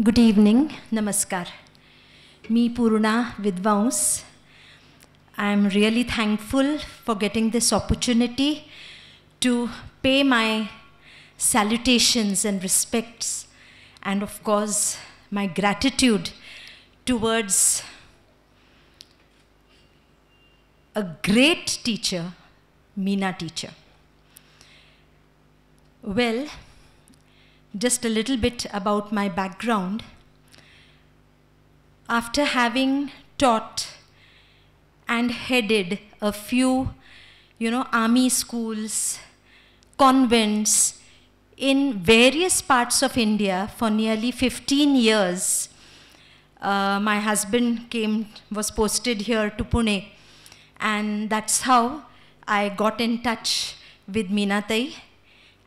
Good evening, Namaskar. Me Purna Vidvans. I am really thankful for getting this opportunity to pay my salutations and respects, and of course my gratitude towards a great teacher, Meena teacher. Well, just a little bit about my background. After having taught and headed a few, army schools, convents in various parts of India for nearly 15 years, my husband was posted here to Pune, and that's how I got in touch with Meena Tai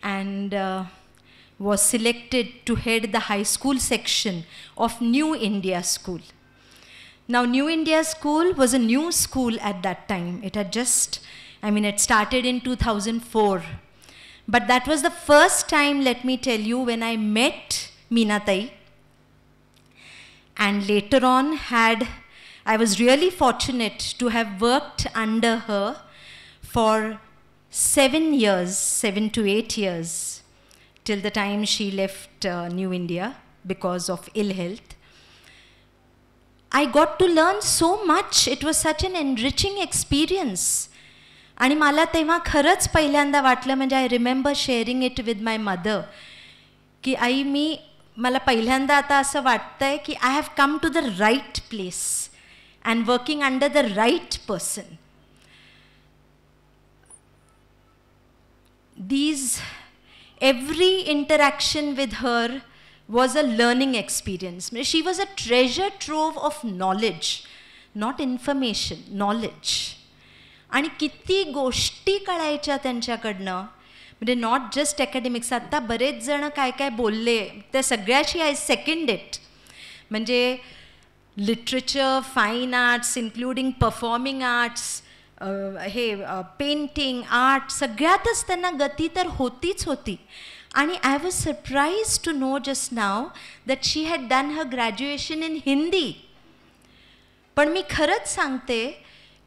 and was selected to head the high school section of New India School. Now, New India School was a new school at that time. It had it started in 2004. But that was the first time, let me tell you, when I met Meena Tai. And later on I was really fortunate to have worked under her for 7 to 8 years, till the time she left New India because of ill health. I got to learn so much. It was such an enriching experience. आणि मला तेव्हा खरंच पहिल्यांदा वाटलं, म्हणजे I remember sharing it with my mother, की आई मला पहिल्यांदा आता असं वाटतंय की I have come to the right place and working under the right person. Every interaction with her was a learning experience. She was a treasure trove of knowledge, not information, knowledge. आणि किती गोष्टी कळायच्या त्यांच्याकडनं, म्हणजे not just academics. आता बरेच जण काय काय बोलले त्या सगळ्याशी आय सेकंड इट. म्हणजे literature, fine arts, including performing arts, painting, art, सगळ्यातच त्यांना गती तर होतीच होती. आणि I was surprise to know just now that she had done her graduation in Hindi. पण मी खरंच सांगते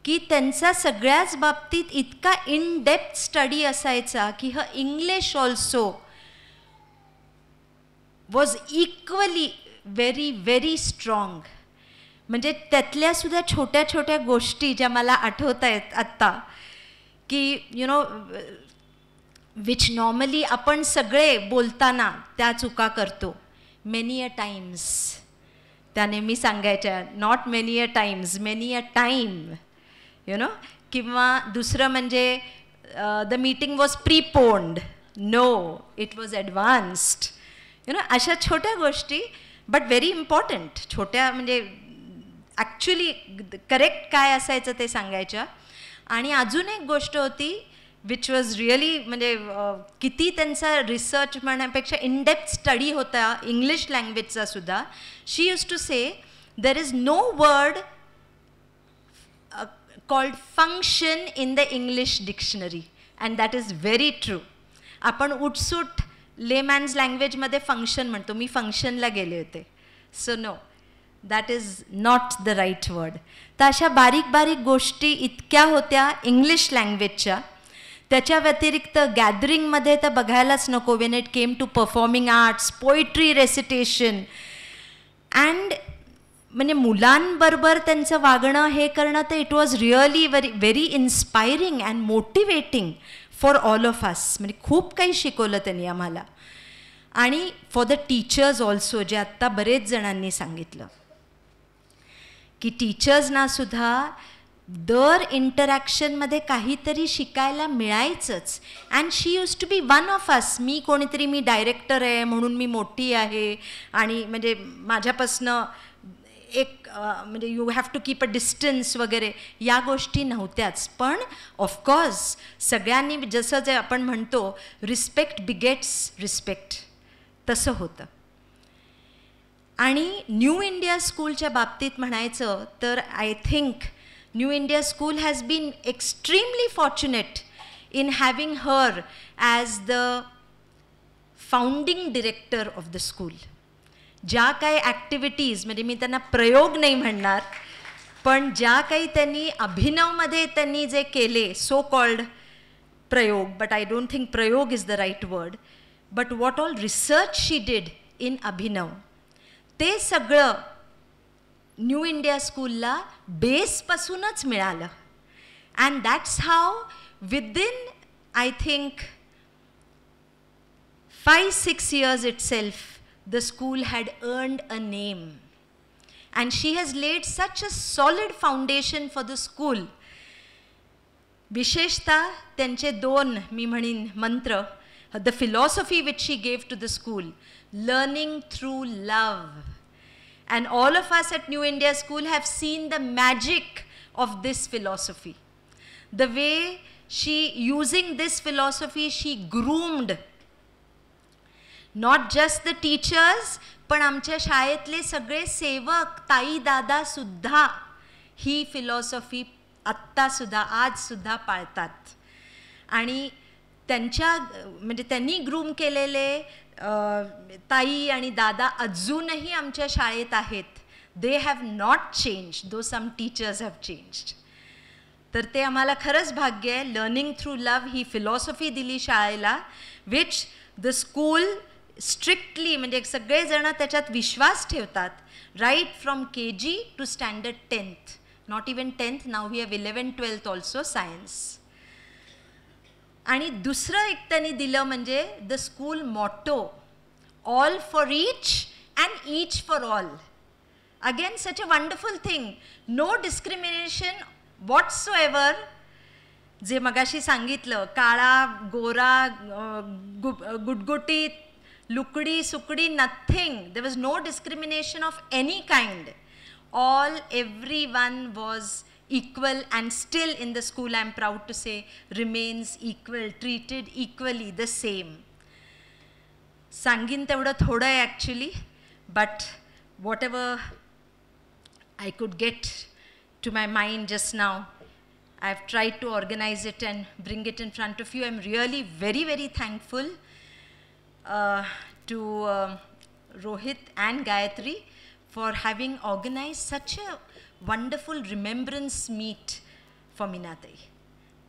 की त्यांचा सगळ्याच बाबतीत इतका इन डेप्थ स्टडी असायचा की हर English also was equally very very strong. म्हणजे त्यातल्या सुद्धा छोट्या छोट्या गोष्टी ज्या मला आठवत आहेत आत्ता, की विच नॉर्मली आपण सगळे बोलताना त्या चुका करतो. मेनी अ टाइम्स त्या नेहमी सांगायच्या, not many a times, many a time, किंवा दुसरं म्हणजे the meeting was preponed, no it was advanced. अशा छोट्या गोष्टी बट व्हेरी इम्पॉर्टंट. छोट्या म्हणजे ॲक्च्युली करेक्ट काय असायचं ते सांगायच्या. आणि अजून एक गोष्ट होती विच वॉज रिअली, म्हणजे किती त्यांचा रिसर्च म्हणण्यापेक्षा इन डेप्थ स्टडी होता इंग्लिश लँग्वेजचा सुद्धा. She use to say there is no word called function in the English dictionary, and that is very true. आपण उठसूट लेमॅन्स लँग्वेजमध्ये फंक्शन म्हणतो, मी फंक्शनला गेले होते. So no, that is not the right word. तर अशा बारीक बारीक गोष्टी इतक्या होत्या इंग्लिश लँग्वेजच्या. त्याच्या व्यतिरिक्त गॅदरिंगमध्ये तर बघायलाच नको. When it came to performing arts, poetry recitation, and म्हणजे मुलांबरोबर त्यांचं वागणं हे करणं, तर it was really very inspiring and motivating for all of us. म्हणजे खूप काही शिकवलं त्यांनी आम्हाला. आणि फॉर द टीचर्स ऑल्सो, जे आत्ता बरेच जणांनी सांगितलं की टीचर्सना सुद्धा दर इंटरॅक्शनमध्ये काहीतरी शिकायला मिळायचंच. And she use to be one of us. मी डायरेक्टर आहे म्हणून मी मोठी आहे, आणि म्हणजे माझ्यापासनं एक म्हणजे you have to keep a distance वगैरे, या गोष्टी नव्हत्याच. पण ऑफकोर्स सगळ्यांनी जसं जे आपण म्हणतो रिस्पेक्ट बिगेट्स रिस्पेक्ट, तसं होतं. आणि न्यू इंडिया स्कूलच्या बाबतीत म्हणायचं तर I think new India school has been extremely fortunate in having her as the founding director of the school. ज्या काही ॲक्टिव्हिटीज, म्हणजे मी त्यांना प्रयोग नाही म्हणणार, पण ज्या काही त्यांनी अभिनवमध्ये त्यांनी जे केले, सो कॉल्ड प्रयोग, बट आय डोंट थिंक प्रयोग is the right word, but what all research she did in Abhinav, ते सगळं न्यू इंडिया स्कूलला बेसपासूनच मिळालं. And that's how within I think 5-6 years itself, the school had earned a name. And she has laid such a solid foundation for the school. विशेषतः त्यांचे 2 मी म्हणीन मंत्र, the philosophy which she gave to the school, learning through love. And all of us at New India School have seen the magic of this philosophy. The way she, using this philosophy, she groomed not just the teachers, पण आमच्या शाळेतले सगळे सेवक, ताई दादा सुद्धा ही philosophy आत्तासुद्धा आजसुद्धा पाळतात. आणि त्यांच्या म्हणजे त्यांनी ग्रूम केलेले ताई आणि दादा अजूनही आमच्या शाळेत आहेत. They have not change, though some teachers have changed. तर ते आम्हाला खरंच भाग्य आहे. लर्निंग थ्रू लव्ह ही फिलॉसॉफी दिली शाळेला, विच द स्कूल स्ट्रिक्टली, म्हणजे सगळेजण त्याच्यात विश्वास ठेवतात. Right from KG to standard 10th, not even 10th, now we have 11th 12th also science. आणि दुसरं एक त्यांनी दिलं म्हणजे the school motto, all for each and each for all. Again such a wonderful thing, no discrimination whatsoever. जे मगाशी सांगितलं, काळा गोरा गुटगुटीत लुकडी सुकडी, nothing. There was no discrimination of any kind. Everyone was equal, and still in the school, I'm proud to say, remains equal, treated equally, the same. सांगीन तेवढं थोडं आहे actually, but whatever I could get to my mind just now, I've tried to organize it and bring it in front of you. I'm really very, very thankful to Rohit and Gayatri for having organized such a wonderful remembrance meet for Meenatai.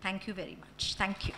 Thank you very much. Thank you.